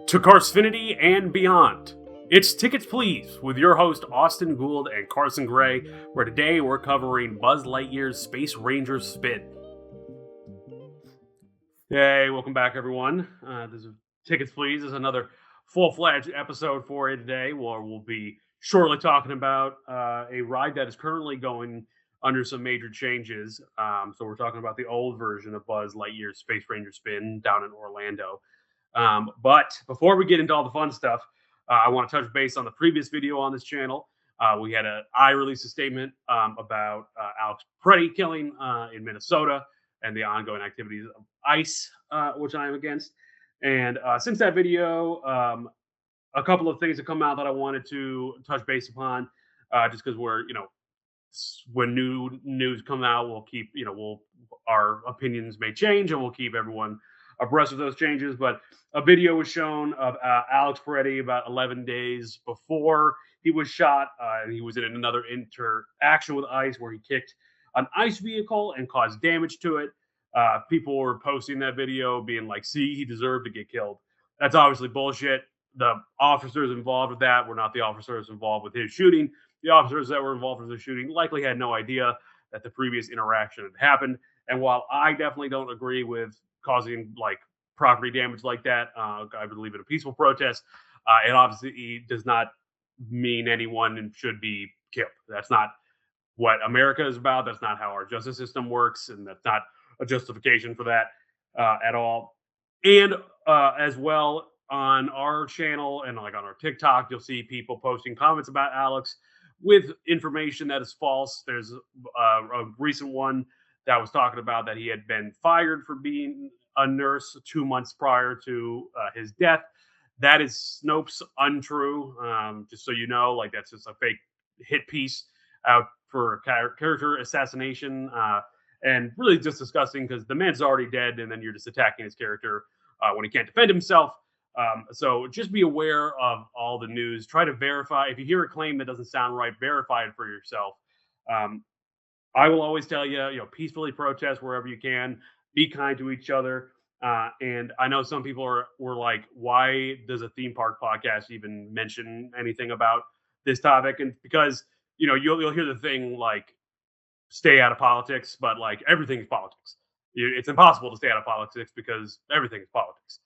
to Carse-finity and Beyond. It's Tickets Please with your host Austin Gould and Carson Grey, where today we're covering Buzz Lightyear's Space Ranger Spin. Hey, welcome back everyone. This is Tickets Please. This is another full-fledged episode for you today, where we'll be shortly talking about a ride that is currently going under some major changes. So we're talking about the old version of Buzz Lightyear's Space Ranger Spin down in Orlando. But before we get into all the fun stuff, I want to touch base on the previous video on this channel. We had I released a statement about Alex Preddy killing in Minnesota and the ongoing activities of ICE, which I am against. And since that video, a couple of things have come out that I wanted to touch base upon, just because when new news come out, we'll keep, our opinions may change and we'll keep everyone abreast of those changes. But a video was shown of Alex Preddy about 11 days before he was shot, and he was in another interaction with ICE where he kicked an ICE vehicle and caused damage to it. People were posting that video being like, see, he deserved to get killed. That's obviously bullshit. The officers involved with that were not the officers involved with his shooting. The officers that were involved with the shooting likely had no idea that the previous interaction had happened. And while I definitely don't agree with causing property damage like that, I believe in a peaceful protest. It obviously does not mean anyone should be killed. That's not what America is about. That's not how our justice system works, and that's not a justification for that at all. And as well, on our channel and on our TikTok, you'll see people posting comments about Alex with information that is false. There's a recent one that was talking about that he had been fired for being a nurse 2 months prior to his death. That is Snopes untrue. Just so you know, that's just a fake hit piece out for character assassination, and really just disgusting because the man's already dead, and then you're just attacking his character when he can't defend himself. So just be aware of all the news. Try to verify. If you hear a claim that doesn't sound right, verify it for yourself. I will always tell you, peacefully protest wherever you can. Be kind to each other. And I know some people were like, why does a theme park podcast even mention anything about this topic? And because, you'll hear the thing stay out of politics, but everything's politics. It's impossible to stay out of politics because everything is politics.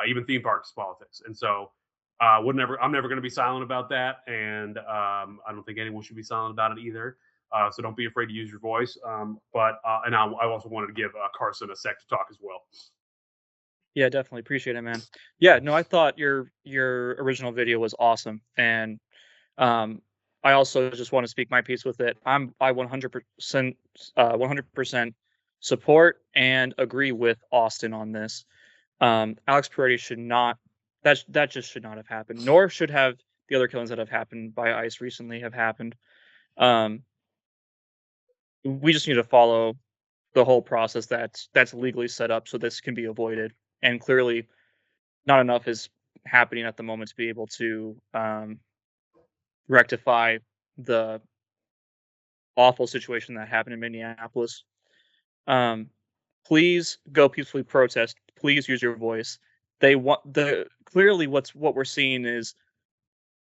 Even theme parks is politics. And so I'm never going to be silent about that. And I don't think anyone should be silent about it either. So don't be afraid to use your voice. And I also wanted to give Carson a sec to talk as well. Yeah, definitely appreciate it, man. Yeah, no, I thought your original video was awesome, and I also just want to speak my piece with it. I 100% support and agree with Austin on this. Alex Preddy should not. That just should not have happened. Nor should have the other killings that have happened by ICE recently have happened. We just need to follow the whole process that's legally set up so this can be avoided. And clearly, not enough is happening at the moment to be able to rectify the awful situation that happened in Minneapolis. Please go peacefully protest. Please use your voice. Clearly what we're seeing is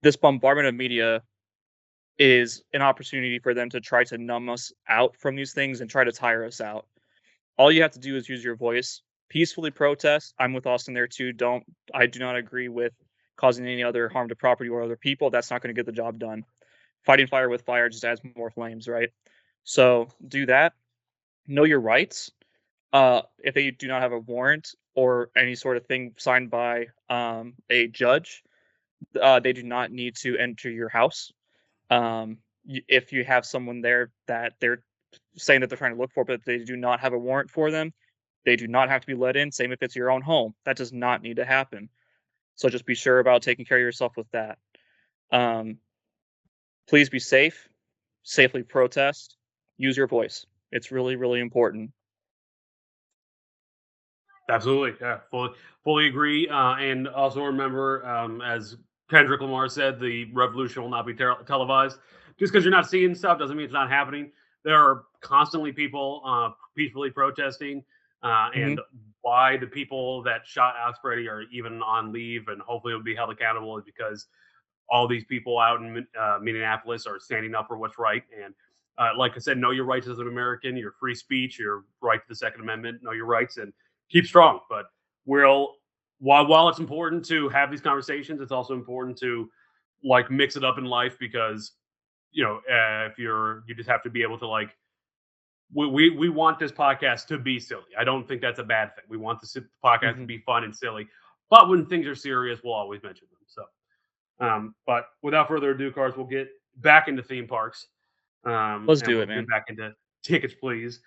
this bombardment of media is an opportunity for them to try to numb us out from these things and try to tire us out. All you have to do is use your voice. Peacefully protest. I'm with Austin there too. I do not agree with causing any other harm to property or other people. That's not going to get the job done. Fighting fire with fire just adds more flames, right? So do that. Know your rights. If they do not have a warrant or any sort of thing signed by a judge, they do not need to enter your house. If you have someone there that they're saying that they're trying to look for, but they do not have a warrant for them, they do not have to be let in. Same if it's your own home. That does not need to happen. So just be sure about taking care of yourself with that. Please be safe. Safely protest. Use your voice. It's really, really important. Absolutely. Yeah, fully agree. And also remember, as Kendrick Lamar said, the revolution will not be televised. Just because you're not seeing stuff doesn't mean it's not happening. There are constantly people peacefully protesting. And why the people that shot Osprey are even on leave and hopefully will be held accountable is because all these people out in Minneapolis are standing up for what's right. And like I said, know your rights as an American, your free speech, your right to the Second Amendment, know your rights, and keep strong. But we'll while it's important to have these conversations, it's also important to like mix it up in life because if you just have to be able to like we want this podcast to be silly. I don't think that's a bad thing. We want the podcast to Mhm. be fun and silly, but when things are serious, we'll always mention them. So. But without further ado, Cars, we'll get back into theme parks, Let's and do we'll it, get man. back into tickets, please.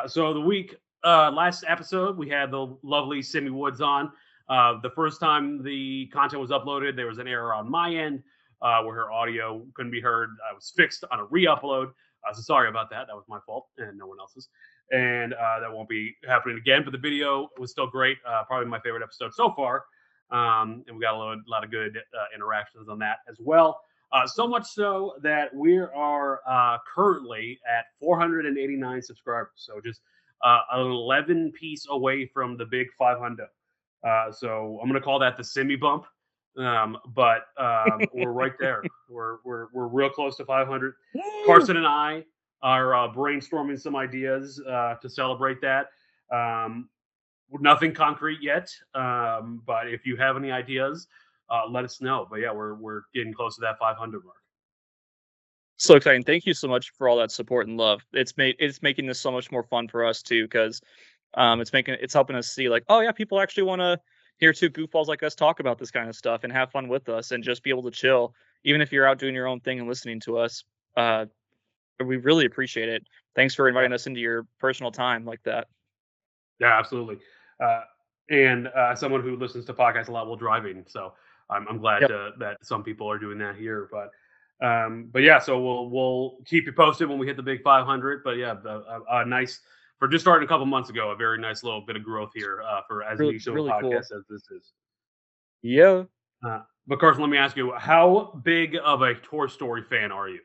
So the week last episode, we had the lovely Simi Woods on. The first time the content was uploaded, there was an error on my end where her audio couldn't be heard. I was fixed on a re-upload. So sorry about that. That was my fault and no one else's. And that won't be happening again. But the video was still great. Probably my favorite episode so far. And we got a lot of good interactions on that as well. So much so that we are currently at 489 subscribers. So just an 11 piece away from the big 500. So I'm going to call that the semi bump. But we're right there. We're real close to 500. Woo! Carson and I are brainstorming some ideas to celebrate that. Um, Nothing concrete yet, but if you have any ideas, let us know. But yeah, we're getting close to that 500 mark. So exciting. Thank you so much for all that support and love. It's making this so much more fun for us too, because it's helping us see like, oh yeah, people actually want to hear two goofballs like us talk about this kind of stuff and have fun with us and just be able to chill, even if you're out doing your own thing and listening to us. Uh, we really appreciate it. Thanks for Yeah, inviting us into your personal time like that. yeah, absolutely. Uh, and someone who listens to podcasts a lot while driving, so I'm glad Yep. that some people are doing that here. But yeah, so we'll keep you posted when we hit the big 500. But yeah, a nice for just starting a couple months ago, a very nice little bit of growth here for as Really, niche of a really cool. podcast as this is. Yeah. But Carson, let me ask you, how big of a Toy Story fan are you?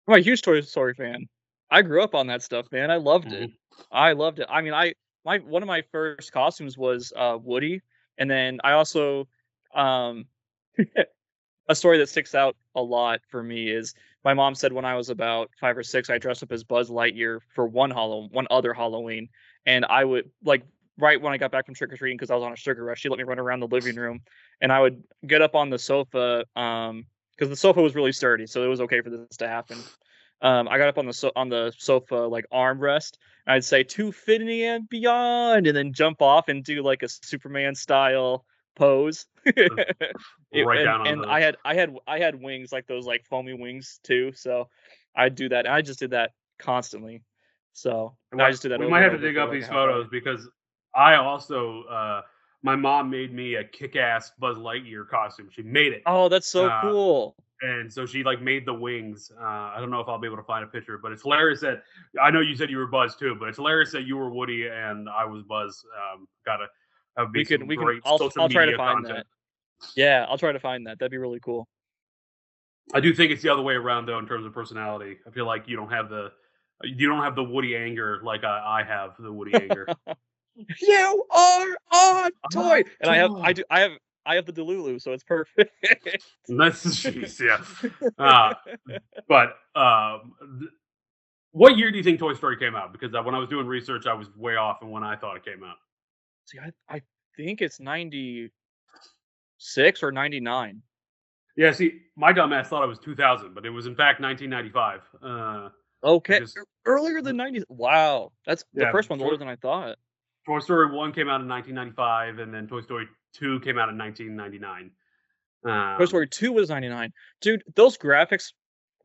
I'm a huge Toy Story fan. I grew up on that stuff, man. I loved it. Mhm. I loved it. I mean, my one of my first costumes was Woody, and then I also um a story that sticks out a lot for me is my mom said when I was about 5 or 6, I dressed up as Buzz Lightyear for one other Halloween, and I would like right when I got back from trick or treating because I was on a sugar rush. She let me run around the living room, and I would get up on the sofa because the sofa was really sturdy, so it was okay for this to happen. I got up on the sofa like armrest. And I'd say "To Infinity and Beyond," and then jump off and do like a Superman style pose. Right down on And the. I had wings like those like foamy wings too, so I'd do that. And I just did that constantly. So I What just did that we over might and have to over dig for up like a these half photos hour. because I also my mom made me a kick-ass Buzz Lightyear costume. She made it, Oh, that's so uh, cool. and so she like made the wings. I don't know if I'll be able to find a picture, but it's hilarious that I know you said you were Buzz too, but it's hilarious that you were Woody and I was Buzz. Gotta have be some We can great social I'll try to media find content. that. Yeah, I'll try to find that. That'd be really cool. I do think it's the other way around though in terms of personality. I feel like you don't have the Woody anger like I have the Woody anger. You are on toy. Ah, And joy. I have the Delulu, so it's perfect. That's jeez, yeah. Uh, but what year do you think Toy Story came out? Because when I was doing research, I was way off in when I thought it came out. See, I think it's 96 or 99. Yeah, see, my dumbass thought it was 2000, but it was in fact 1995. I Okay, just earlier than 90s. Wow, that's the yeah, first one's older than I thought. Toy Story 1 came out in 1995, and then Toy Story 2 came out in 1999. Toy Um, Story 2 was 99. Dude, those graphics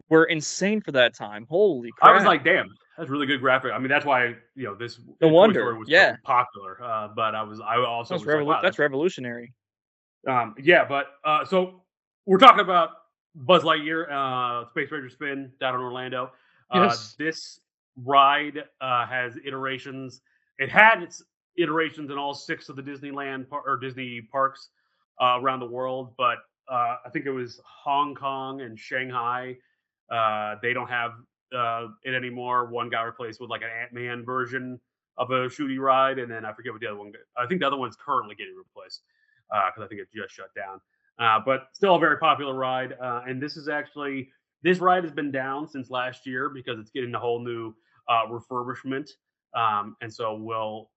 were insane for that time. Holy I was crap. like, damn, that's really good graphic. I mean, that's why this No Toy Story wonder. was so Yeah, popular. But I also was like, wow, that's revolutionary. yeah, but so we're talking about Buzz Lightyear, Space Ranger Spin down in Orlando. Yes. This ride has iterations. It had its iterations in all six of the or Disney parks around the world, but I think it was Hong Kong and Shanghai. They don't have it anymore. One got replaced with like an Ant Man version of a shooty ride, and then I forget what the other one. I think the other one's currently getting replaced because I think it just shut down. But still a very popular ride, and this ride has been down since last year because it's getting a whole new refurbishment, and so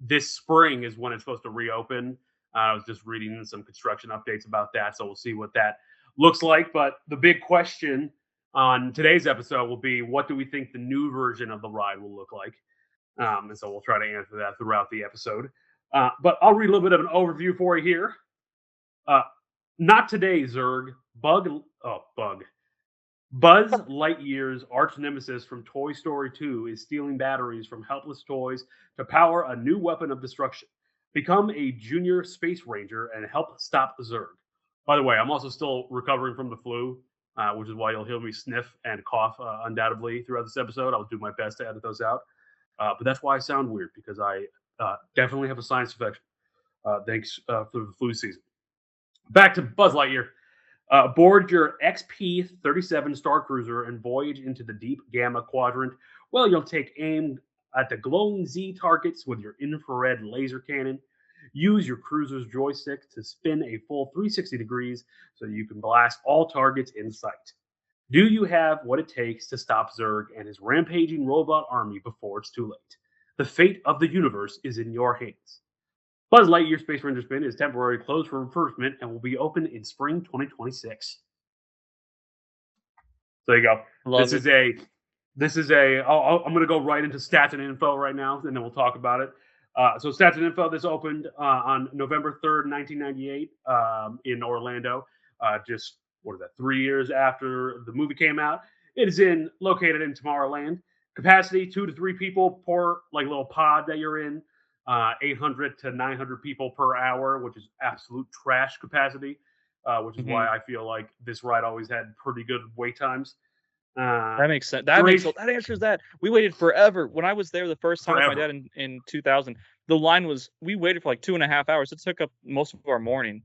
this spring is when it's supposed to reopen. I was just reading some construction updates about that, so we'll see what that looks like. But the big question on today's episode will be, what do we think the new version of the ride will look like? And so we'll try to answer that throughout the episode. But I'll read a little bit of an overview for you here. Uh, Not today, Zurg. Bug. Buzz Lightyear's arch nemesis from Toy Story 2 is stealing batteries from helpless toys to power a new weapon of destruction. Become a junior space ranger and help stop Zurg. By the way, I'm also still recovering from the flu, which is why you'll hear me sniff and cough undoubtedly throughout this episode. I'll do my best to edit those out. But that's why I sound weird, because I definitely have a sinus infection. Thanks for the flu season. Back to Buzz Lightyear. Board your XP-37 Star Cruiser and voyage into the deep Gamma Quadrant. Well, you'll take aim at the glowing Z targets with your infrared laser cannon. Use your cruiser's joystick to spin a full 360 degrees so you can blast all targets in sight. Do you have what it takes to stop Zurg and his rampaging robot army before it's too late? The fate of the universe is in your hands. Buzz Lightyear Space Ranger Spin is temporarily closed for refurbishment and will be open in spring 2026. So there you go. This is a. I'm going to go right into stats and info right now, and then we'll talk about it. So stats and info. This opened on November 3rd, 1998, in Orlando. Just 3 years after the movie came out. It is located in Tomorrowland. Capacity 2 to 3 people per little pod that you're in. 800 to 900 people per hour, which is absolute trash capacity, which is why I feel like this ride always had pretty good wait times. That makes sense. That answers that. We waited forever. When I was there the first time with my dad in 2000, we waited for like 2.5 hours. It took up most of our morning.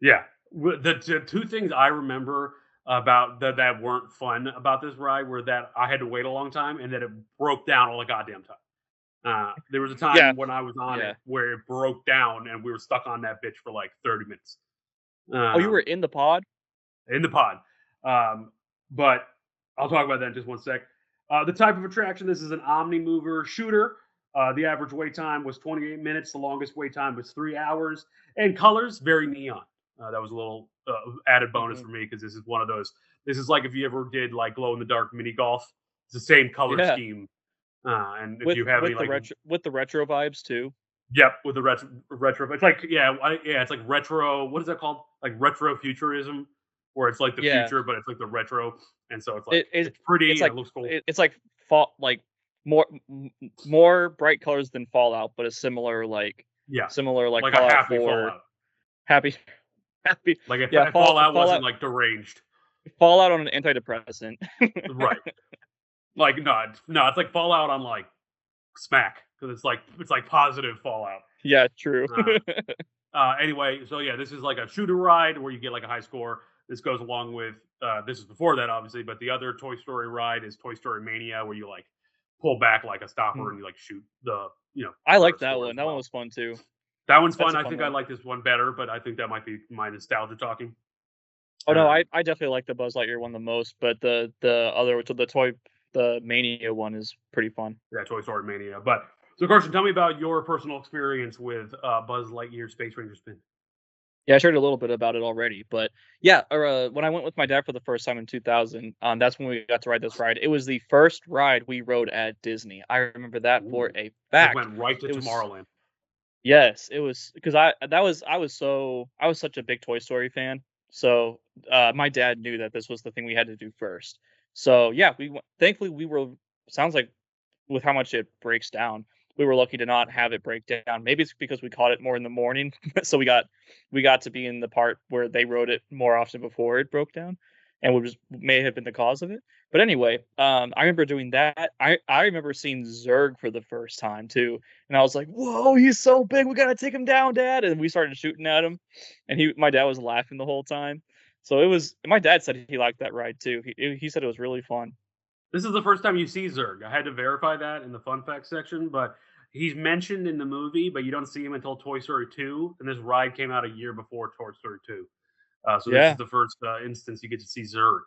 Yeah. The two things I remember about that weren't fun about this ride were that I had to wait a long time and that it broke down all the goddamn time. There was a time when I was on it where it broke down and we were stuck on that bitch for like 30 minutes. You were in the pod? In the pod. But I'll talk about that in just one sec. The type of attraction, this is an Omni-Mover shooter. The average wait time was 28 minutes. The longest wait time was 3 hours. And colors, very neon. That was a little added bonus for me because this is one of those. This is like if you ever did like glow-in-the-dark mini golf. It's the same color scheme. And if you have any with the retro vibes too. Yep, with the retro. It's like it's like retro. What is that called? Like retro futurism, where it's like the future, but it's like the retro, and so it's like it's pretty. It looks cool. It's like more bright colors than Fallout, but a similar like a happy Fallout. Happy. Like if Fallout wasn't like deranged. Fallout on an antidepressant. Right. Like no, it's like Fallout on like smack because it's like positive Fallout. Yeah, true. Anyway, so this is like a shooter ride where you get like a high score. This goes along with this is before that obviously, but the other Toy Story ride is Toy Story Mania, where you like pull back like a stopper and you like shoot the I like that one. That one was fun too. That one's fun. I think I like this one better, but I think that might be my nostalgia talking. Oh no, I definitely like the Buzz Lightyear one the most, but the Mania one is pretty fun. Yeah, Toy Story Mania. But so, Carson, tell me about your personal experience with Buzz Lightyear Space Ranger Spin. Yeah, I shared a little bit about it already, but when I went with my dad for the first time in 2000, that's when we got to ride this ride. It was the first ride we rode at Disney. I remember that for a fact. It went right to Tomorrowland. Yes, it was because I was such a big Toy Story fan. So my dad knew that this was the thing we had to do first. So thankfully we were. Sounds like with how much it breaks down, we were lucky to not have it break down. Maybe it's because we caught it more in the morning, so we got to be in the part where they rode it more often before it broke down, and which may have been the cause of it. But anyway, I remember doing that. I remember seeing Zurg for the first time too, and I was like, "Whoa, he's so big! We gotta take him down, Dad!" And we started shooting at him, and my dad was laughing the whole time. So it was. My dad said he liked that ride too. He said it was really fun. This is the first time you see Zurg. I had to verify that in the fun facts section, but he's mentioned in the movie, but you don't see him until Toy Story 2, and this ride came out a year before Toy Story 2. So this is Yeah, the first instance you get to see Zurg.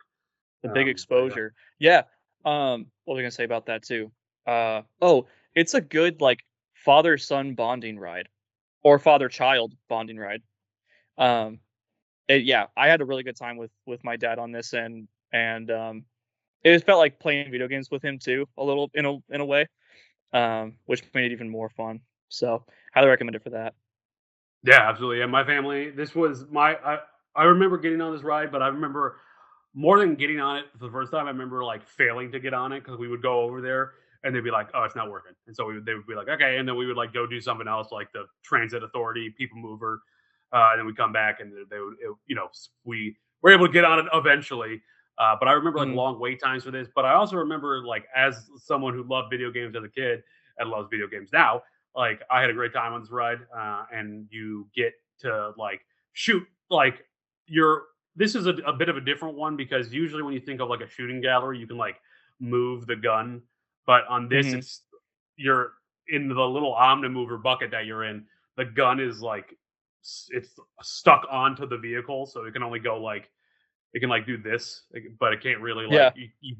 the big But yeah, exposure. Yeah. What was I gonna say about that too? Oh, it's a good like father-son bonding ride or father-child bonding ride. Um, yeah, I had a really good time with my dad on this, and it felt like playing video games with him too, a little in a way, which made it even more fun. So, highly recommend it for that. yeah, absolutely. And my family, this was I remember getting on this ride, but I remember more than getting on it for the first time. I remember like failing to get on it because we would go over there and they'd be like, "Oh, it's not working," and so they would be like, "Okay," and then we would like go do something else, like the transit authority, people mover, and then we come back and they would, we were able to get on it eventually. But I remember like Mhm, long wait times for this. But I also remember like as someone who loved video games as a kid and loves video games now, like I had a great time on this ride, and you get to like shoot like you're. This is a bit of a different one because usually when you think of like a shooting gallery, you can like move the gun, but on this, mhm. it's you're in the little omnimover bucket that you're in. The gun is like it's stuck onto the vehicle, so it can only go like it can like do this, but it can't really like Yeah,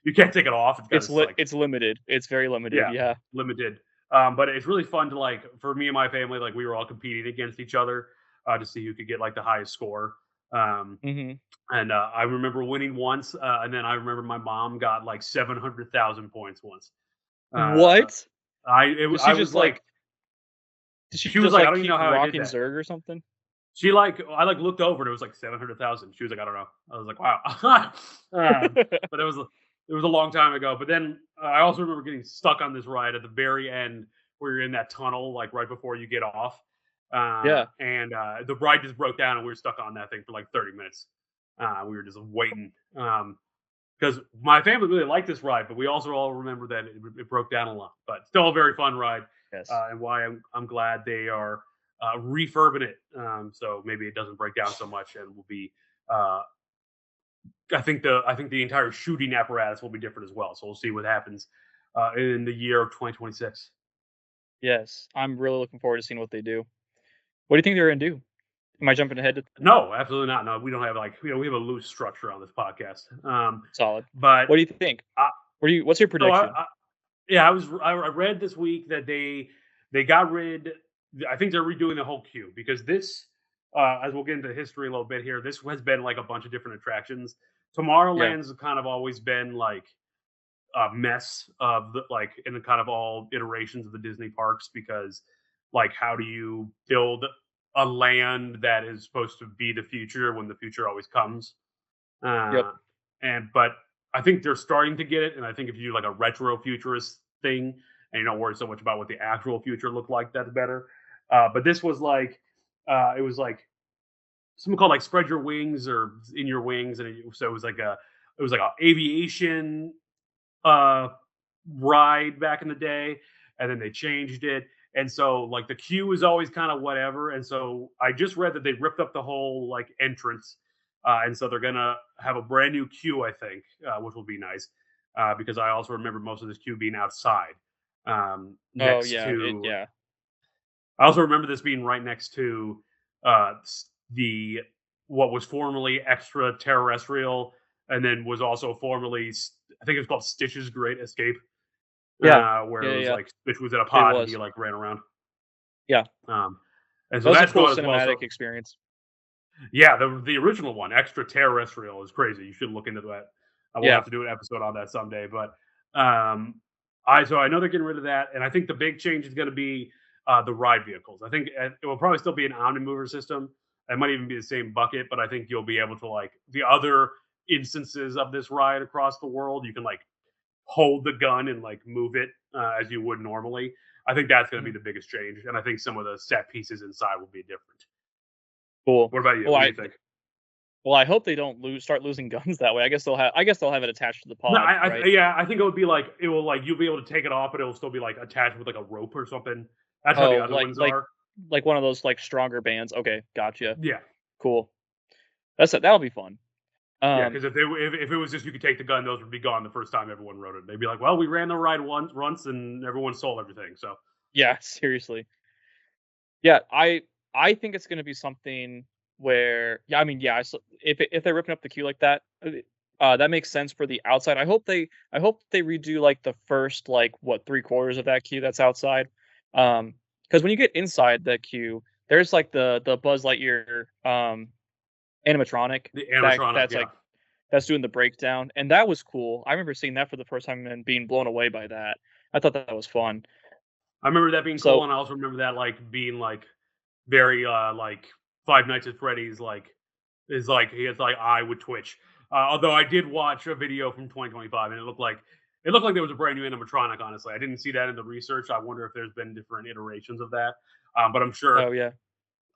you can't take it off. It's got this like it's limited. It's very limited. yeah, Yeah. limited. But it's really fun to like for me and my family, like we were all competing against each other to see who could get like the highest score. Um, Mhm. and I remember winning once, and then I remember my mom got like 700,000 points once. Uh, What? I was like, Did she she was just like, I like don't even keep know how I did rocking that. Zerg or something? She like, I like looked over and it was like 700,000. She was like, I don't know. I was like, wow. But it was a long time ago. But then I also remember getting stuck on this ride at the very end where you're in that tunnel, like right before you get off. Yeah. And the ride just broke down and we were stuck on that thing for like 30 minutes. We were just waiting. Because my family really liked this ride, but we also all remember that it broke down a lot. But still a very fun ride, Yes. and why I'm glad they are refurbing it, so maybe it doesn't break down so much, and will be. Uh, I think the entire shooting apparatus will be different as well. So we'll see what happens in the year of 2026. Yes. I'm really looking forward to seeing what they do. What do you think they're gonna do? Am I jumping ahead to No, absolutely not. No, we don't have like we have a loose structure on this podcast. solid? But What do you think? I, What's your so prediction? yeah, I read this week that they got rid. I think they're redoing the whole queue because this, as we'll get into history a little bit here, this has been like a bunch of different attractions. Yeah. Tomorrowland's kind of always been like a mess of the like in the kind of all iterations of the Disney parks because like how do you build a land that is supposed to be the future when the future always comes? Yep. Uh, and but I think they're starting to get it, and I think if you do like a retro futurist thing, and you don't worry so much about what the actual future looked like, that's better. But this was like, it was like something called like spread your wings or in your wings, and so it was like a aviation uh ride back in the day, and then they changed it. And so like the queue is always kind of whatever. And so I just read that they ripped up the whole like entrance. And so they're gonna have a brand new queue, I think, which will be nice. Because I also remember most of this queue being outside. Oh Next yeah. to Yeah. I also remember this being right next to the what was formerly extraterrestrial and then was also formerly I think it was called Stitch's Great Escape, Yeah. where Yeah. it Yeah. was Yeah. like Stitch was in a It pod and he was. like ran around. Yeah. Um, and That so was a that's cool gone as well. cinematic So experience. yeah, the original one, extraterrestrial, is crazy. You should look into that. I will Yeah. have to do an episode on that someday. But I know they're getting rid of that, and I think the big change is going to be the ride vehicles. I think it will probably still be an omnimover system. It might even be the same bucket, but I think you'll be able to like the other instances of this ride across the world. You can like hold the gun and like move it as you would normally. I think that's going to Mhm. be the biggest change, and I think some of the set pieces inside will be different. Cool. What about you? Well, What do I you think? well, I hope they don't start losing guns that way. I guess they'll have it attached to the No, pod, right? yeah, I think it would be like it will like you'll be able to take it off, but it will still be like attached with like a rope or something. That's how the Oh, other ones are. like one of those like stronger bands. Okay, gotcha. Yeah, Cool. That'll be fun. yeah. Um, Because if it was just you could take the gun, those would be gone the first time everyone wrote it. They'd be like, well, we ran the ride once, and everyone stole everything. So Yeah, seriously. Yeah, I think it's gonna be something where yeah, I mean, yeah, if they're ripping up the queue like that, that makes sense for the outside. I hope they redo like the first like what 3/4 of that queue that's outside. Because when you get inside the queue, there's like the Buzz Lightyear animatronic The animatronic, that's yeah. like that's doing the breakdown, and that was cool. I remember seeing that for the first time and being blown away by that. I thought that was fun. I remember that being cool, So, and I also remember that like being like very like Five Nights at Freddy's like is like his like eye would twitch. Although I did watch a video from 2025, and it looked like there was a brand new animatronic. Honestly, I didn't see that in the research. I wonder if there's been different iterations of that. But oh yeah,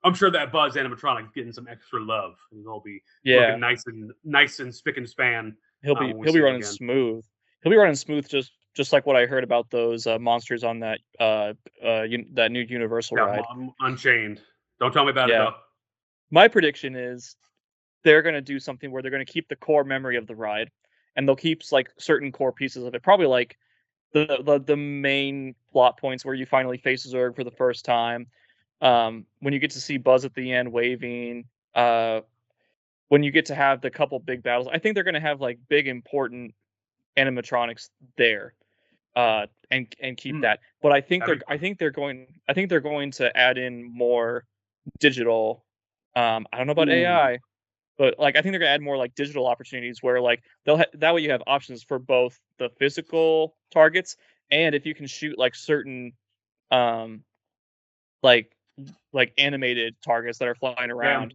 I'm sure that Buzz animatronic is getting some extra love. He'll be looking yeah. nice and spick and span when we He'll be see him running again. smooth. He'll be running smooth just like what I heard about those, monsters on that, that new Universal Yeah, ride. Unchained. Don't tell me about it Yeah. though. My prediction is they're gonna do something where they're gonna keep the core memory of the ride, and they'll keep like, certain core pieces of it, probably, like, the main plot points where you finally face Zurg for the first time, when you get to see Buzz at the end waving, when you get to have the couple big battles. I think they're gonna have, like, big important animatronics there, and keep Hmm, that. But that'd be fun. I think they're going to add in more digital. I don't know about Ooh, AI, but like I think they're gonna add more like digital opportunities where like that way you have options for both the physical targets and if you can shoot like certain um like animated targets that are flying yeah, around,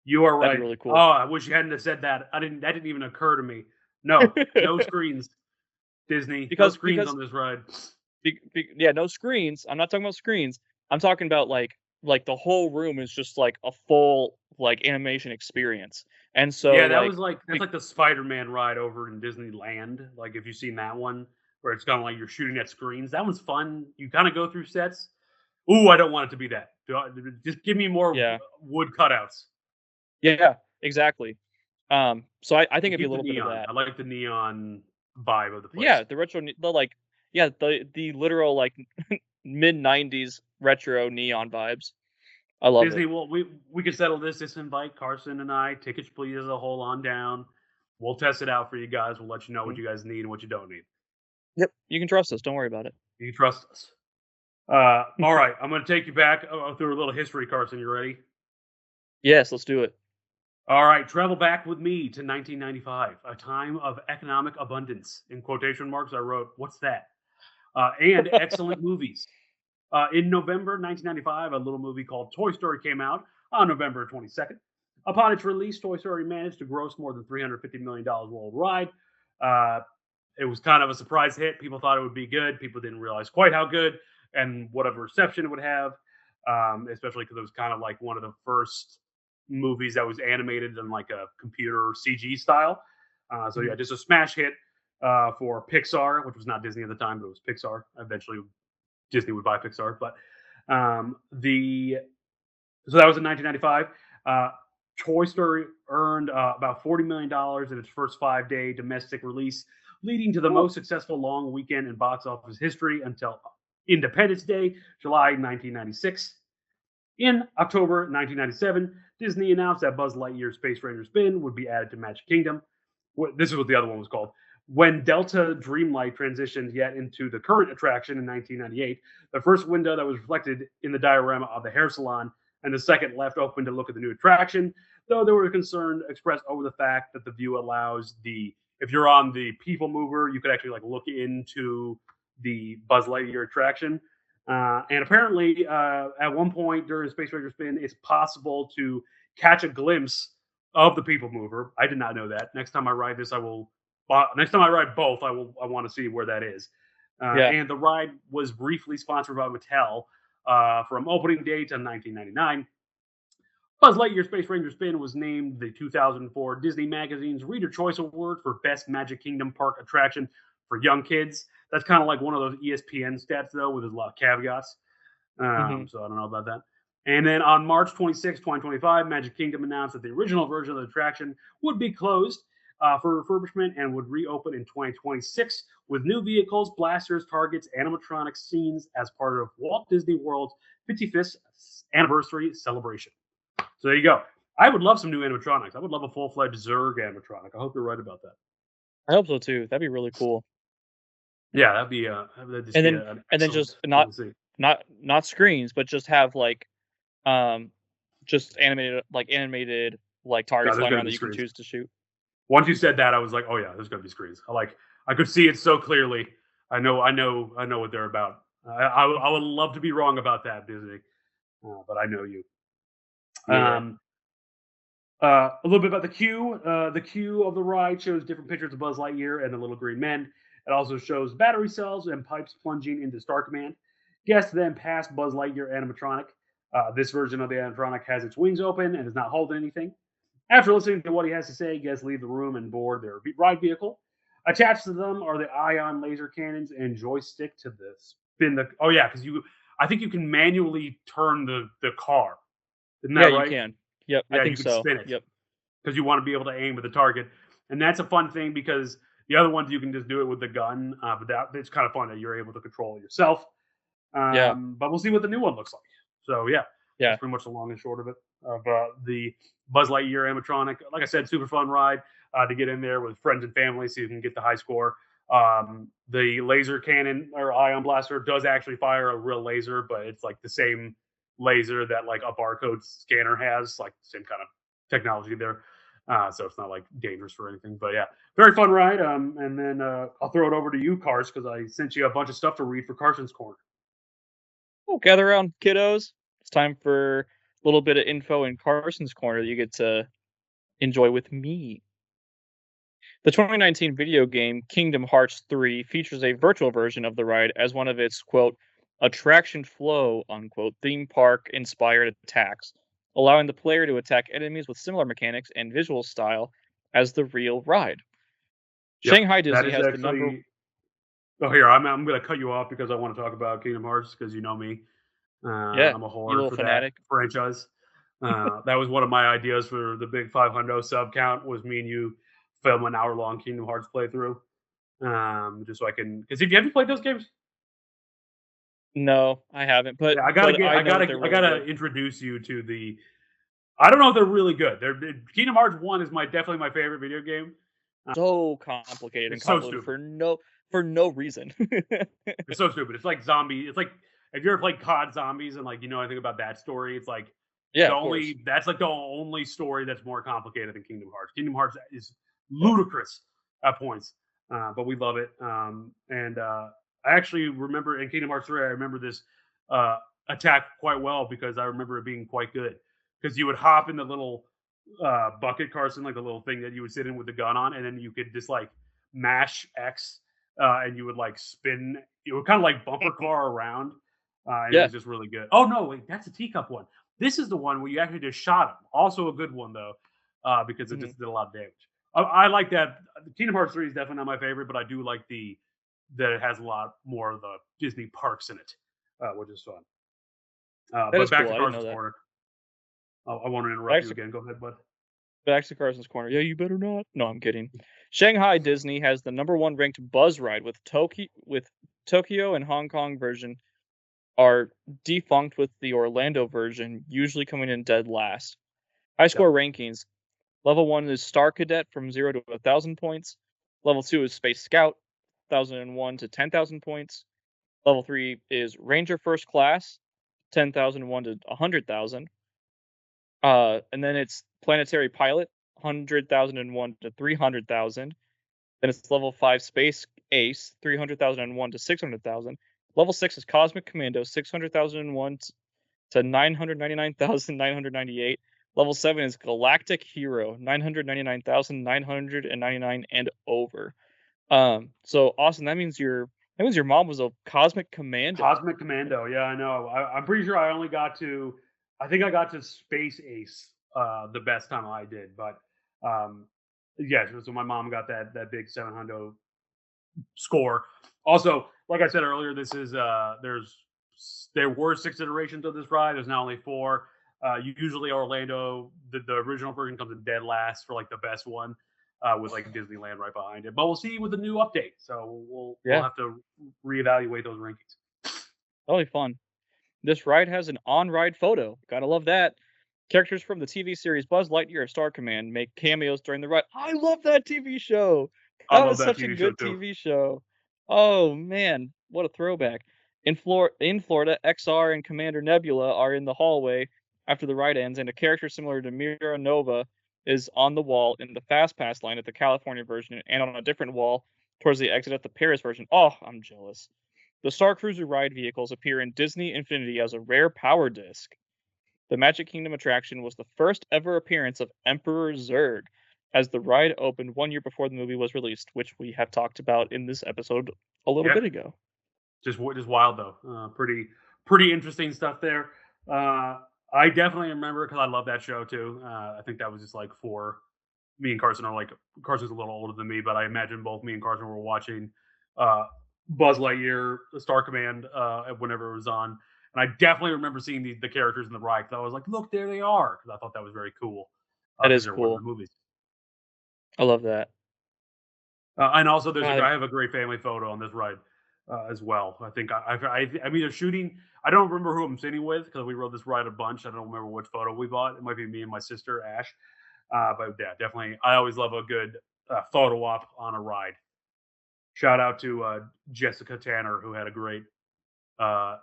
you are that'd be right. really Oh, cool. I wish you hadn't have said that. I didn't. That didn't even occur to me. No, no screens, Disney. No screens Because on this ride. yeah, no screens. I'm not talking about screens. I'm talking about like the whole room is just like a full like animation experience. And so Yeah, like that's like the Spider-Man ride over in Disneyland. Like if you've seen that one, where it's kind of like you're shooting at screens. That one's fun. You kind of go through sets. Ooh, I don't want it to be that. Just give me more yeah. wood cutouts. Yeah, exactly. So I think it'd be a Keep the little bit of neon. that. I like the neon vibe of the Yeah, place. the like yeah, the literal like mid 90s retro neon vibes. I love it. Disney, well, we could settle this. Just invite Carson and I. Tickets, please, as a whole on down. We'll test it out for you guys. We'll let you know what Mhm. you guys need and what you don't need. Yep, you can trust us. Don't worry about it. You can trust us. All right, I'm going to take you back through a little history, Carson. You ready? Yes, let's do it. All right, travel back with me to 1995, a time of economic abundance. In quotation marks, I wrote, "What's that?" And excellent movies. In November 1995, a little movie called Toy Story came out on November 22nd. Upon its release, Toy Story managed to gross more than $350 million worldwide. Uh, it was kind of a surprise hit. People thought it would be good. People didn't realize quite how good and what of a reception it would have, especially because it was kind of like one of the first movies that was animated in like a computer CG style. So yeah, Mhm. just a smash hit for Pixar, which was not Disney at the time, but it was Pixar. Eventually, Disney would buy Pixar, but the so that was in 1995. Uh, Toy Story earned about $40 million in its first 5 day domestic release, leading to the Woo. most successful long weekend in box office history until Independence Day, July 1996. In October 1997, Disney announced that Buzz Lightyear Space Ranger Spin would be added to Magic Kingdom. This is what the other one was called. When Delta Dreamlight transitioned yet into the current attraction in 1998, the first window that was reflected in the diorama of the hair salon, and the second left open to look at the new attraction, though there was concern expressed over the fact that the view allows if you're on the People Mover, you could actually like look into the Buzz Lightyear attraction. And apparently, at one point during Space Ranger Spin, it's possible to catch a glimpse of the People Mover. I did not know that. Next time I ride this, I will. Next time I ride both, I will. I want to see where that is. Yeah. And the ride was briefly sponsored by Mattel from opening day to 1999. Buzz Lightyear Space Ranger Spin was named the 2004 Disney Magazine's Reader Choice Award for Best Magic Kingdom Park Attraction for Young Kids. That's kind of like one of those ESPN stats, though, with a lot of caveats. Mhm. So I don't know about that. And then on March 26, 2025, Magic Kingdom announced that the original version of the attraction would be closed. for refurbishment and would reopen in 2026 with new vehicles, blasters, targets, animatronic scenes as part of Walt Disney World's 55th anniversary celebration. So there you go. I would love some new animatronics. I would love a full-fledged Zurg animatronic. I hope you're right about that. I hope so too. That'd be really cool. Yeah, that'd just And be then an and then excellent just thing not to see. not screens, but just have um just animated like God, targets there's flying gonna around be that you can screens. choose to shoot. Once you said that, I was like, oh yeah, there's gonna be screens. I could see it so clearly. I know what they're about. I would love to be wrong about that, Disney, but I know you. Yeah. Um, a little bit about the queue. The queue of the ride shows different pictures of Buzz Lightyear and the Little Green Men. It also shows battery cells and pipes plunging into Star Command. Guests then pass Buzz Lightyear animatronic. This version of the animatronic has its wings open and is not holding anything. After listening to what he has to say, guests leave the room and board their ride vehicle. Attached to them are the ion laser cannons and joystick to the spin the. Oh yeah, because I think you can manually turn the car. Isn't Yeah, that you right? can. Yep, I Yeah, you think can so. spin it Yep. because you want to be able to aim with the target, and that's a fun thing because the other ones you can just do it with the gun, but that it's kind of fun that you're able to control it yourself. Yeah. But we'll see what the new one looks like. So yeah, that's Yeah. pretty much the long and short of it. Of the Buzz Lightyear animatronic, like I said, super fun ride to get in there with friends and family, so you can get the high score. The laser cannon or ion blaster does actually fire a real laser, but it's like the same laser that like a barcode scanner has, like same kind of technology there. So it's not like dangerous or anything, but yeah, very fun ride. And then I'll throw it over to you, Cars, because I sent you a bunch of stuff to read for Carson's Corner. Oh, gather around, kiddos. It's time for a little bit of info in Carson's corner that you get to enjoy with me. The 2019 video game Kingdom Hearts 3 features a virtual version of the ride as one of its quote attraction flow unquote theme park inspired attacks, allowing the player to attack enemies with similar mechanics and visual style as the real ride. Yep, Shanghai that Disney is has the number. actually. Oh, here I'm going to cut you off because I want to talk about Kingdom Hearts because you know me. Yeah, I'm a you whore little for that fanatic. franchise. That was one of my ideas for the big 500 sub count was me and you film an hour long Kingdom Hearts playthrough. Just so I can because have you played those games? No, I haven't, Yeah, but I know that they're I really gotta good. introduce you to the. I don't know if they're really good. Kingdom Hearts One is my definitely my favorite video game. Uh, So complicated and it's so convoluted stupid. for no reason. It's so stupid. It's like zombie. It's like if you ever played COD Zombies and like you know anything about that story, it's like Yeah, the of course. only that's like the only story that's more complicated than Kingdom Hearts. Kingdom Hearts is Yeah. ludicrous at points, but we love it. And I actually remember in Kingdom Hearts 3, I remember this uh, attack quite well because I remember it being quite good. Because you would hop in the little bucket, Carson, like the little thing that you would sit in with the gun on, and then you could just like mash X, and you would like spin. You would kind of like bumper car around, and it Yeah. was just really good. Oh no, wait, that's a teacup one. This is the one where you actually just shot him. Also a good one though, because it Mhm. just did a lot of damage. I like that. Kingdom Hearts 3 is definitely not my favorite, but I do like the that it has a lot more of the Disney parks in it, which is fun. That But is back cool. to I didn't know Carson's that. corner. I want to interrupt Back you to again. Go ahead, bud. back to Carson's corner. Yeah, you better not. No, I'm kidding. Shanghai Disney has the number one ranked Buzz ride with Tokyo and Hong Kong version are defunct with the Orlando version usually coming in dead last. High Yep. score rankings. Level 1 is Star Cadet from 0 to 1,000 points. Level 2 is Space Scout, 1,001 to 10,000 points. Level 3 is Ranger First Class, 10,001 to 100,000. And then it's Planetary Pilot, 100,001 to 300,000. Then it's level 5 Space Ace, 300,001 to 600,000. Level 6 is Cosmic Commando, 600,001 to 999,998. Level 7 is Galactic Hero, 999,999 and over. So Austin, that means your mom was a Cosmic Commando. Cosmic Commando. Yeah, I know. I'm pretty sure I only got to. I think I got to Space Ace the best time I did, but yeah. So my mom got that big 700 score. Also, like I said earlier, this is there were 6 iterations of this ride. There's now only 4. Usually Orlando, the original version comes in dead last for like the best one. with like Disneyland right behind it. But we'll see with the new update, so we'll Yeah, have to reevaluate those rankings. totally fun. This ride has an on-ride photo. Gotta love that. Characters from the TV series Buzz Lightyear of Star Command make cameos during the ride. I love that TV show. I That love was that such a TV show good too. TV show. Oh man, what a throwback. In Florida, XR and Commander Nebula are in the hallway after the ride ends, and a character similar to Mira Nova is on the wall in the Fast Pass line at the California version, and on a different wall towards the exit at the Paris version. Oh, I'm jealous. The Star Cruiser ride vehicles appear in Disney Infinity as a rare power disc. The Magic Kingdom attraction was the first ever appearance of Emperor Zurg, as the ride opened 1 year before the movie was released, which we have talked about in this episode a little Yeah, bit ago. just wild though. Pretty interesting stuff there. I definitely remember because I love that show too. I think that was just like for me and Carson are like Carson's a little older than me, but I imagine both me and Carson were watching uh, Buzz Lightyear, Star Command, whenever it was on. And I definitely remember seeing the characters in the ride. 'Cause I was like, look, there they are. Because I thought that was very cool. That Because is they're one of the cool. movies. I love that. And also, God, I have a great family photo on this ride as well. I think I'm either shooting. I don't remember who I'm sitting with because we rode this ride a bunch. I don't remember which photo we bought. It might be me and my sister Ash. But yeah, definitely. I always love a good photo op on a ride. Shout out to Jessica Tanner who had a great uh,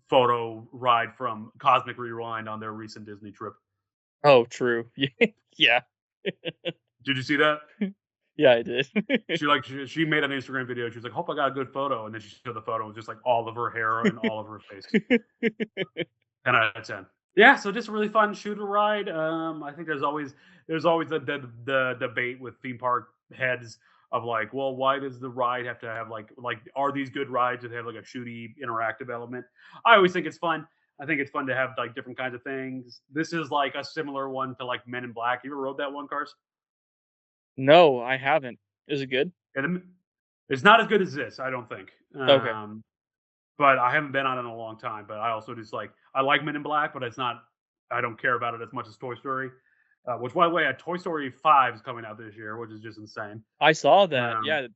photo ride from Cosmic Rewind on their recent Disney trip. oh, true. Yeah, Did you see that? yeah, I did. She made an Instagram video. She was like, "Hope I got a good photo," and then she showed the photo with just like all of her hair and all of her face. 10 out of 10. Yeah, so just a really fun shooter ride. I think there's always the debate with theme park heads of like, well, why does the ride have to have like are these good rides that have like a shooty interactive element? I always think it's fun. I think it's fun to have like different kinds of things. This is like a similar one to like Men in Black. You ever rode that one, Cars? No, I haven't. Is it good? And it's not as good as this, I don't think. Okay. But I haven't been on it in a long time. But I also just like I like Men in Black, but it's not. I don't care about it as much as Toy Story. Which, by the way, Toy Story 5 is coming out this year, which is just insane. I saw that. Um, Yeah,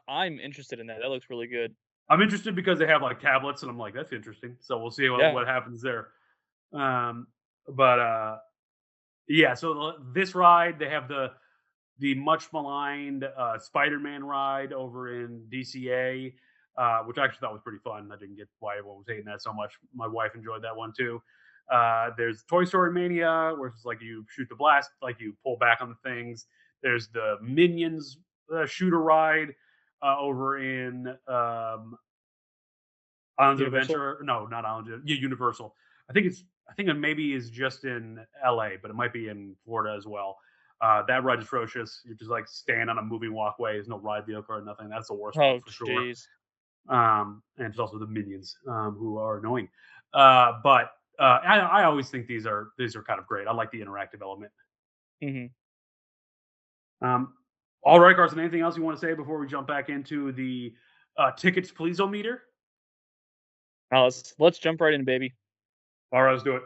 I'm interested in that. That looks really good. I'm interested because they have like tablets, and I'm like, that's interesting. So we'll see Yeah. what happens there. Um, but yeah, so this ride they have the much maligned Spider-Man ride over in DCA, which I actually thought was pretty fun. I didn't get why everyone was hating that so much. My wife enjoyed that one too. There's Toy Story Mania, where it's like you shoot the blast, like you pull back on the things. There's the Minions shooter ride over in Islands of Universal? Adventure. No, not Islands. Yeah, Universal. I think it maybe is just in LA, but it might be in Florida as well. That ride is atrocious. You just like stand on a moving walkway. There's no ride vehicle or nothing. That's the worst one Oh, for sure. jeez. And it's also the minions who are annoying. But I always think these are kind of great. I like the interactive element. Mhm. Um, all right, Carson. Anything else you want to say before we jump back into the tickets please meter? Now let's jump right in, baby. All right, let's do it.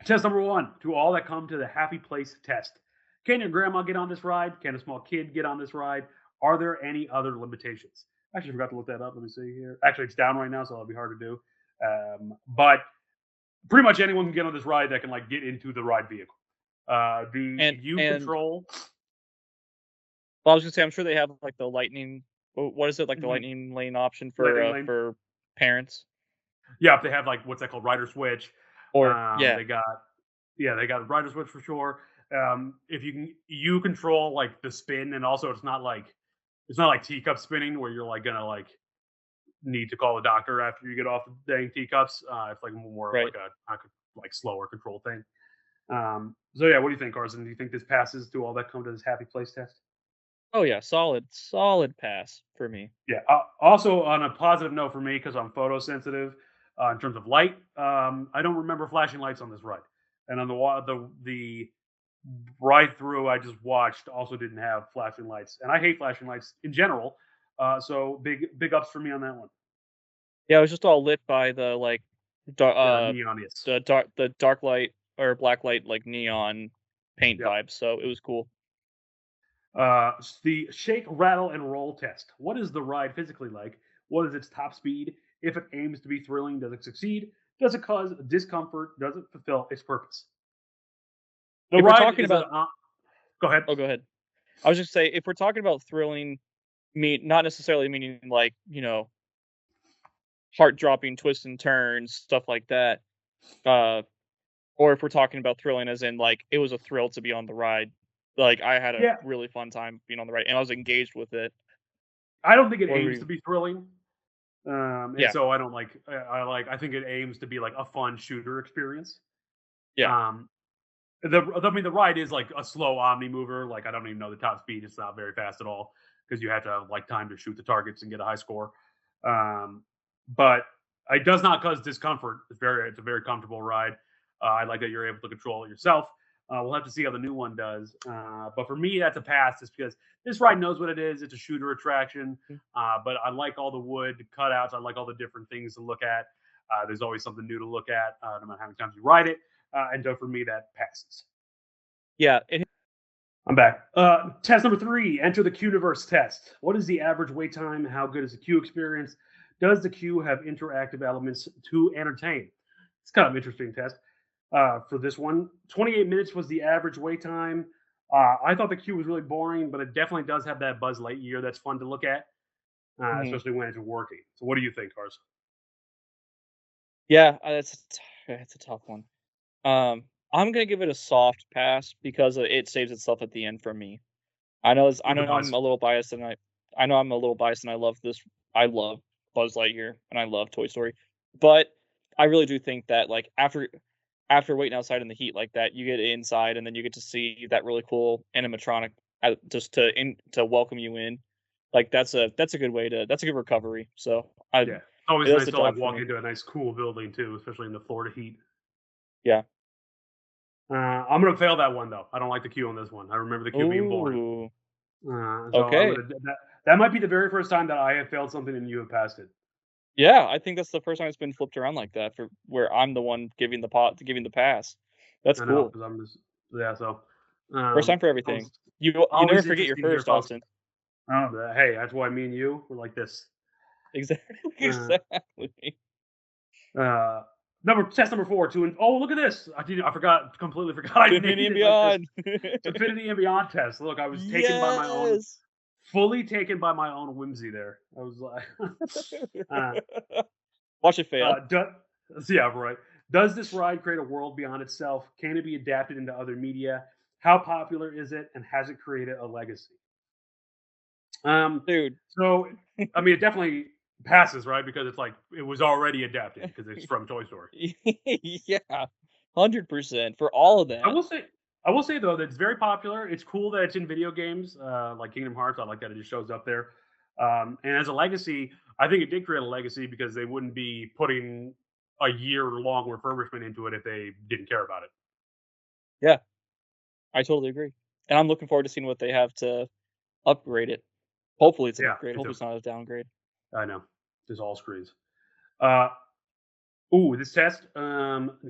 Test number one to all that come to the Happy Place test. Can your grandma get on this ride? Can a small kid get on this ride? Are there any other limitations? Actually, forgot to look that up. Let me see here. Actually, it's down right now, so that'll be hard to do. But pretty much anyone can get on this ride that can like get into the ride vehicle. The U And control. well, I was gonna say I'm sure they have like the lightning. What is it like the Mhm. lightning lane option Lightning lane. for parents? Yeah, they have like what's that called? Rider switch. Or yeah, They got they got a rider switch for sure. If you control like the spin, and also it's not like teacup spinning where you're like gonna like need to call a doctor after you get off the dang teacups. It's like more of right. like like slower control thing. So yeah, what do you think, Carson? Do you think this passes to all that come to this happy place test? Oh yeah, solid pass for me. Yeah. Also, on a positive note for me, because I'm photosensitive in terms of light, I don't remember flashing lights on this ride. And on the ride through I just watched also didn't have flashing lights, and I hate flashing lights in general. So big ups for me on that one. Yeah, it was just all lit by the like dar- Neon is. the dark light or black light like neon paint Yep. vibes. So it was cool. The shake, rattle, and roll test. What is the ride physically like? What is its top speed? If it aims to be thrilling, does it succeed? Does it cause discomfort? Does it fulfill its purpose? The If we're ride talking is a. about, Go ahead. oh, go ahead. I was just say if we're talking about thrilling, not necessarily meaning like heart dropping twists and turns, stuff like that. Uh, or if we're talking about thrilling, as in like it was a thrill to be on the ride. Like I had a Yeah, really fun time being on the ride, and I was engaged with it. I don't think it What were aims to you? be thrilling, and Yeah, so I don't like. I think it aims to be like a fun shooter experience. yeah. Um, I mean, the ride is like a slow omni mover. Like I don't even know the top speed. It's not very fast at all because you have to have like time to shoot the targets and get a high score. Um, but it does not cause discomfort. It's a very comfortable ride. I like that you're able to control it yourself. We'll have to see how the new one does. But for me, that's a pass, just because this ride knows what it is. It's a shooter attraction. Mm. But I like all the wood cutouts. I like all the different things to look at. There's always something new to look at, no matter how many times you ride it. And so for me, that passes. Yeah, I'm back. Test number 3, enter the Q-Universe test. What is the average wait time? How good is the queue experience? Does the queue have interactive elements to entertain? It's kind of an interesting test for this one. 28 minutes was the average wait time. I thought the queue was really boring, but it definitely does have that Buzz Lightyear that's fun to look at, mhm. especially when it's working. So what do you think, Cars? Yeah, that's a tough one. I'm gonna give it a soft pass because it saves itself at the end for me. I The know I'm Buzz. a little biased, and I know I'm a little biased, and I love this. I love Buzz Lightyear, and I love Toy Story, but I really do think that like after waiting outside in the heat like that, you get inside, and then you get to see that really cool animatronic just to welcome you in. Like that's a good way to that's a good recovery. So Yeah. It's always it does nice the to like job for walk me. into a nice cool building too, especially in the Florida heat. Yeah. I'm gonna fail that one though. I don't like the queue on this one. I remember the queue being boring. Ooh. So I'm Okay. gonna that might be the very first time that I have failed something and you have passed it. Yeah, I think that's the first time it's been flipped around like that for where I'm the one giving the pass. That's I know cool. because I'm just yeah. So First time for always, everything. You never always forget your interesting to hear first, folks. Austin. Hey, that's why me and you were like this. Exactly. Uh, Exactly. uh, test number 4. Oh, look at this! I forgot completely forgot I To named infinity and it like this. beyond. It's Infinity and Beyond test. Look, I was taken by my own, Yes. fully taken by my own whimsy. There, I was like, uh, Watch it fail. do, yeah, right. Does this ride create a world beyond itself? Can it be adapted into other media? How popular is it, and has it created a legacy? Um, Dude. so I mean, it definitely passes, right? Because it's like it was already adapted because it's from Toy Story. Yeah. 100% for all of I that. will say, I will say though that it's very popular. It's cool that it's in video games, like Kingdom Hearts. I like that it just shows up there. And as a legacy, I think it did create a legacy because they wouldn't be putting a year-long refurbishment into it if they didn't care about it. Yeah, I totally agree. And I'm looking forward to seeing what they have to upgrade it. Hopefully it's an Yeah, upgrade. me Hopefully too. it's not a downgrade. I know. Just all screens. Uh, Ooh, this test,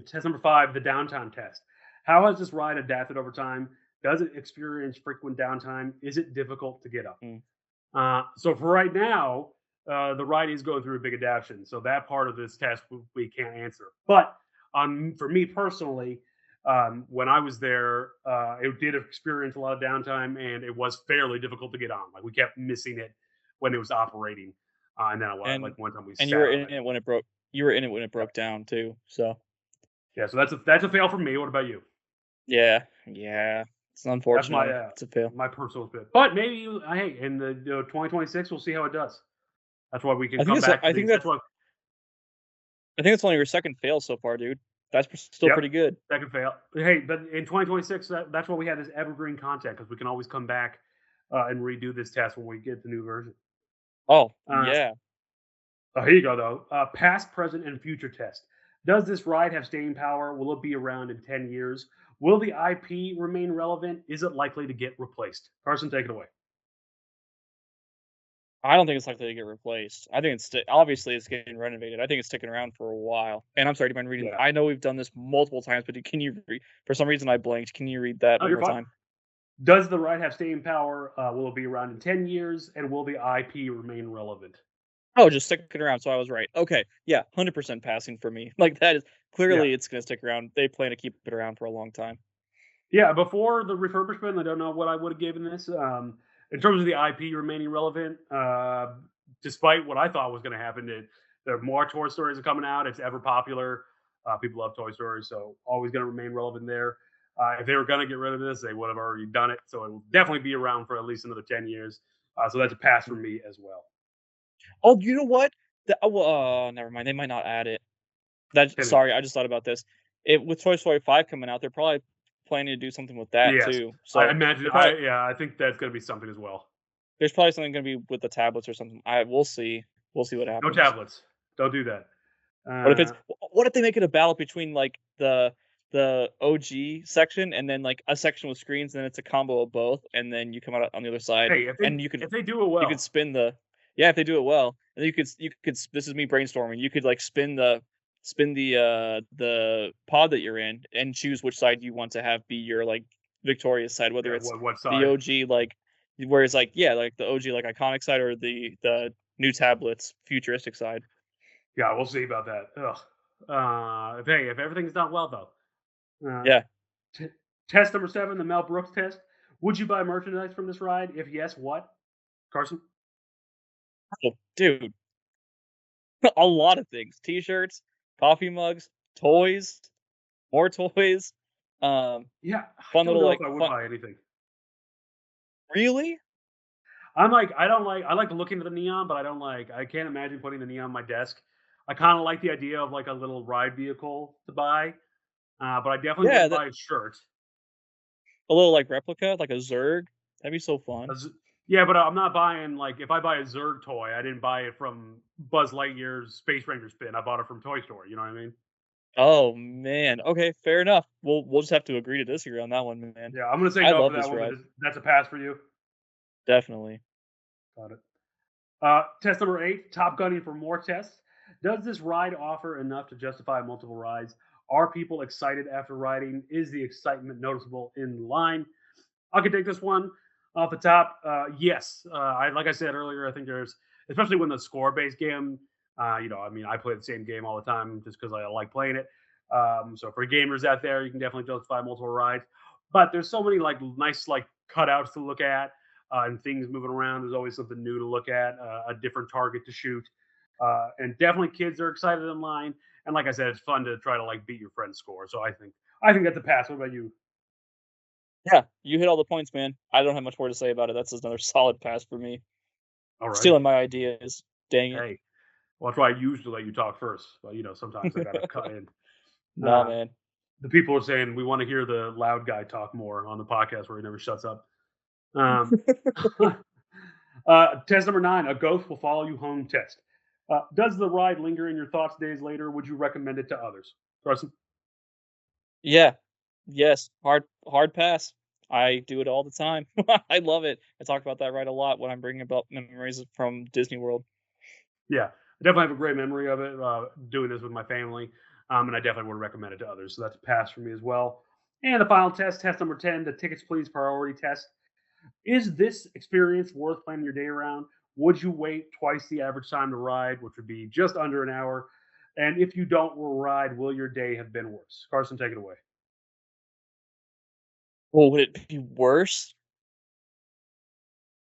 test number 5, the downtime test. How has this ride adapted over time? Does it experience frequent downtime? Is it difficult to get up? Mm. So for right now, the ride is going through a big adaptation. So that part of this test we can't answer. But for me personally, when I was there, it did experience a lot of downtime, and it was fairly difficult to get on. Like we kept missing it when it was operating, and then And like one time we you were sat on in it. it when it broke. You were in it when it Yep. broke down too. So Yeah, so that's a fail for me. What about you? yeah, yeah. It's That's my unfortunate. It's a fail. my personal bit. But maybe hey, in the 2026, we'll see how it does. That's why we can come back to I think these. That's why. it's only your second fail so far, dude. Still Yep, pretty good. that can fail. Hey, but in 2026, that's why we have this evergreen content because we can always come back and redo this test when we get the new version. Oh Uh, yeah. here you go though. Past, present, and future test. Does this ride have staying power? Will it be around in 10 years? Will the IP remain relevant? Is it likely to get replaced? Carson, take it away. I don't think it's likely to get replaced. I think obviously it's getting renovated. I think it's sticking around for a while. And I'm sorry, do you mind reading? Yeah. I know we've done this multiple times, but can you read? For some reason, I blanked. Can you read that Oh, one you're more fine. time? Does the ride have staying power? Will it be around in 10 years? And will the IP remain relevant? Oh, just sticking around, so I was right. Okay, yeah, 100% passing for me. Like, that is Yeah. clearly it's gonna stick around. They plan to keep it around for a long time. Yeah, before the refurbishment, I don't know what I would have given this. In terms of the IP remaining relevant, despite what I thought was going to happen, there are more Toy Stories are coming out. It's ever popular. People love Toy Stories, so always going to remain relevant there. If they were going to get rid of this, they would have already done it. So it will definitely be around for at least another 10 years. So that's a pass for me as well. Oh, you know what? Never mind, they might not add it. That's Can sorry, I just thought about this. It with Toy Story 5 coming out, they're probably planning to do something with that Yes, too. I So, imagine. they probably I think that's going to be something as well. there's probably something gonna be with the tablets or something. We'll see. We'll see what No happens. tablets. Don't do that. What if it's Uh, what if they make it a battle between, like, the OG section and then, like, a section with screens, and then it's a combo of both, and then you come out on the other side, hey, and if they do it you could well, spin the yeah, if they do it well, and then this is me brainstorming, you could, like, spin the pod that you're in and choose which side you want to have be your, like, victorious side, whether yeah. it's What the side? OG, like where it's like, yeah, like, the OG, like, iconic side or the new tablets futuristic side. Yeah, we'll see about that. Ugh. If everything's done well, though. Yeah. T- Test number 7, the Mel Brooks test. Would you buy merchandise from this ride? If yes, what? Carson? Oh, dude, a lot of things. T-shirts, coffee mugs, toys, more toys, um, Yeah, I fun don't little, know like, if I would fun buy anything. really? I'm like, I don't like. I like to look into the neon, but I don't like. I can't imagine putting the neon on my desk. I kind of like the idea of like a little ride vehicle to buy, but I definitely Yeah, wouldn't that buy a shirt. a little, like, replica, like a Zerg. That'd be so fun. A Z- yeah, but I'm not buying like if I buy a Zerg toy, I didn't buy it from Buzz Lightyear's Space Ranger spin. I bought it from Toy Story. You know what I mean? Oh, man. Okay, fair enough. We'll just have to agree to disagree on that one, man. Yeah, I'm gonna say I no for love that this one, but ride. that's a pass for you. Definitely. Got it. Test number 8, Top Gunning for more tests. Does this ride offer enough to justify multiple rides? Are people excited after riding? Is the excitement noticeable in the line? I can take this one off the top. Yes, like I said earlier, I think there's, especially when the score-based game. I mean, I play the same game all the time just because I like playing it. So for gamers out there, you can definitely justify multiple rides. But there's so many like nice like cutouts to look at and things moving around. There's always something new to look at, a different target to shoot, and definitely kids are excited in line. And like I said, it's fun to try to like beat your friend's score. So I think that's a pass. What about you? Yeah, you hit all the points, man. I don't have much more to say about it. That's another solid pass for me. All righty. Stealing my ideas. Dang it. Hey, well, that's why I usually let you talk first. But sometimes I gotta cut in. Nah, Uh, man. the people are saying we want to hear the loud guy talk more on the podcast where he never shuts up. Um, test number 9: a ghost will follow you home test. Does the ride linger in your thoughts days later? Would you recommend it to others? Carson? Yeah. Yes. Hard pass. I do it all the time. I love it. I talk about that ride a lot when I'm bringing about memories from Disney World. Yeah, I definitely have a great memory of it doing this with my family, and I definitely would recommend it to others. So that's a pass for me as well. And the final test, test number 10, the tickets please priority test. Is this experience worth planning your day around? Would you wait twice the average time to ride, which would be just under an hour? And if you don't ride, will your day have been worse? Carson, take it away. Well, would it be worse?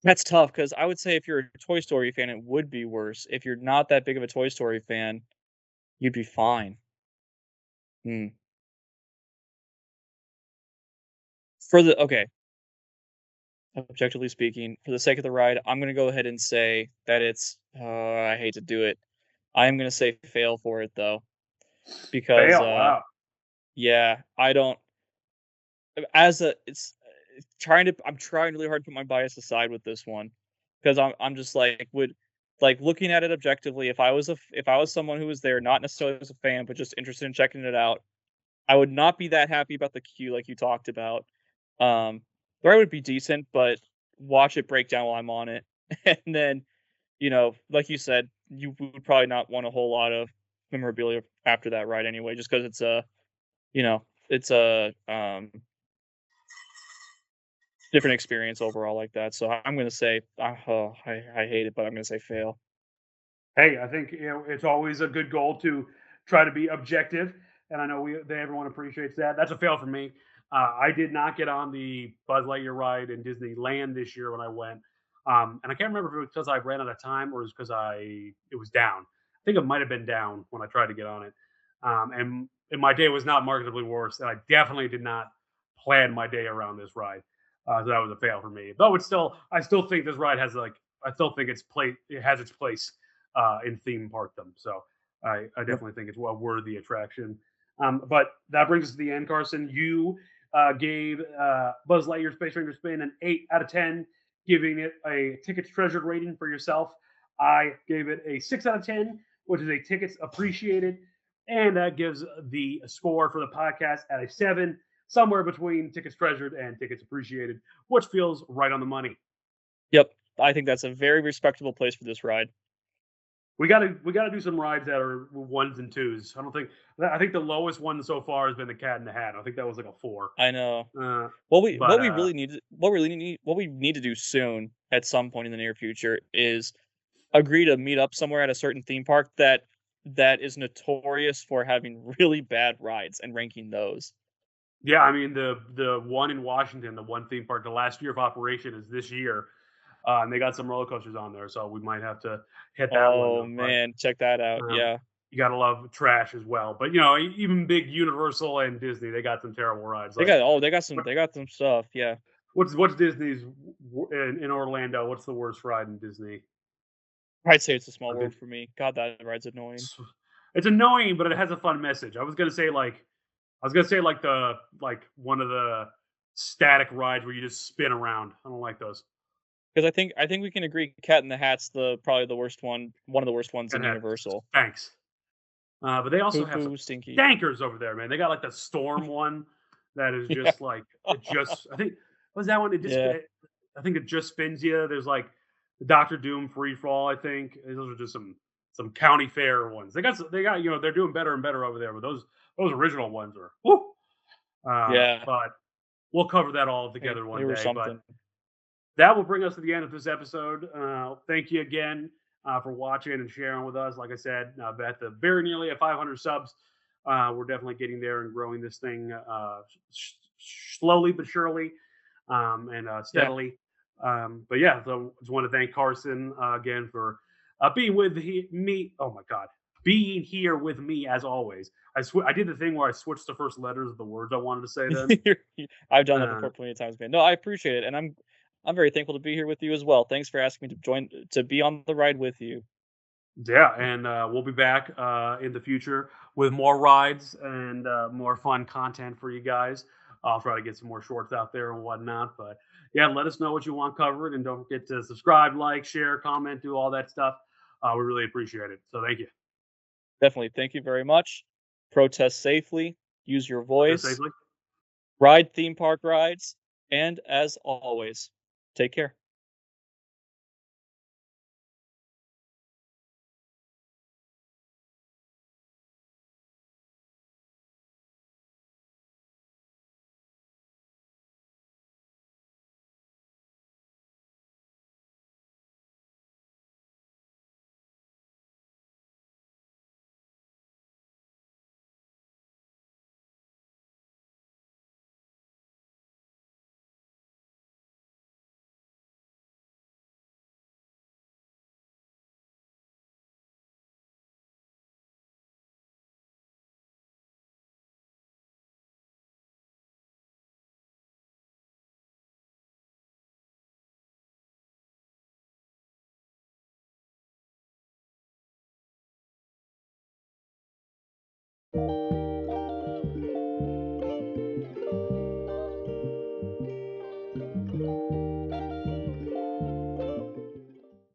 That's tough because I would say if you're a Toy Story fan, it would be worse. If you're not that big of a Toy Story fan, you'd be fine. Hmm. For the okay, objectively speaking, for the sake of the ride, I'm gonna go ahead and say that it's. I hate to do it. I'm gonna say fail for it though, because Fail. Wow. yeah, I don't. As a, it's trying to. I'm trying really hard to put my bias aside with this one, because I'm just like would like looking at it objectively. If I was someone who was there, not necessarily as a fan, but just interested in checking it out, I would not be that happy about the queue like you talked about. Um, the ride would be decent, but watch it break down while I'm on it, and then like you said, you would probably not want a whole lot of memorabilia after that ride anyway, just because it's a, it's a different experience overall like that. So I'm gonna say, I hate it, but I'm gonna say fail. Hey, I think it's always a good goal to try to be objective, and I know everyone appreciates that. That's a fail for me. I did not get on the Buzz Lightyear ride in Disneyland this year when I went, and I can't remember if it was because I ran out of time or it was because it was down. I think it might have been down when I tried to get on it, and my day was not marketably worse, and I definitely did not plan my day around this ride. So that was a fail for me. Though I still think this ride has I still think it has its place in theme parkdom. So I Yep. definitely think it's a worthy attraction. But that brings us to the end, Carson. You gave Buzz Lightyear Space Ranger Spin an 8 out of 10, giving it a tickets treasured rating for yourself. I gave it a 6 out of 10, which is a tickets appreciated, and that gives the score for the podcast at a 7, somewhere between tickets treasured and tickets appreciated, which feels right on the money. Yep. I think that's a very respectable place for this ride. We gotta do some rides that are ones and twos. I think the lowest one so far has been the Cat in the Hat. I think that was like a 4. I know. Uh, What but we really need what we need to do soon at some point in the near future is agree to meet up somewhere at a certain theme park that is notorious for having really bad rides and ranking those. yeah, I mean the one in Washington, the one theme park, the last year of operation is this year, and they got some roller coasters on there, so we might have to hit that one Oh up. But man, check that out. um, Yeah. you gotta love trash as well. But even big Universal and Disney, they got some terrible rides. They Like got what, they got some stuff. Yeah. what's Disney's in Orlando? What's the worst ride in Disney? I'd say it's a small I world think for me. God, that ride's annoying. it's annoying, but it has a fun message. I was gonna say like one of the static rides where you just spin around. I don't like those. Because I think we can agree Cat in the Hat's the probably the worst one of the worst ones in And that Universal. thanks. But they also Poo have some poo stinky. stankers over there, man. They got like the storm one that is Yeah. just like it just. I think was that one. Yeah. I think it just spins you. There's like the Doctor Doom free fall. I think those are just some county fair ones. They got they're doing better and better over there. But those original ones are whoo. Yeah. But we'll cover that all together They one were day. But something. that will bring us to the end of this episode. Thank you again for watching and sharing with us. Like I said, at the very nearly at 500 subs, we're definitely getting there and growing this thing slowly but surely and Yeah. steadily. But yeah, so I just want to thank Carson again for being with me. Oh my God, being here with me as always. I did the thing where I switched the first letters of the words I wanted to say. Then I've done that uh, before plenty of times, man. No, I appreciate it, and I'm very thankful to be here with you as well. Thanks for asking me to be on the ride with you. Yeah, and we'll be back in the future with more rides and more fun content for you guys. I'll try to get some more shorts out there and whatnot. But yeah, let us know what you want covered, and don't forget to subscribe, like, share, comment, do all that stuff. We really appreciate it. So thank you. Definitely. Thank you very much. Protest safely. Use your Protest voice. safely. Ride theme park rides, and as always, take care.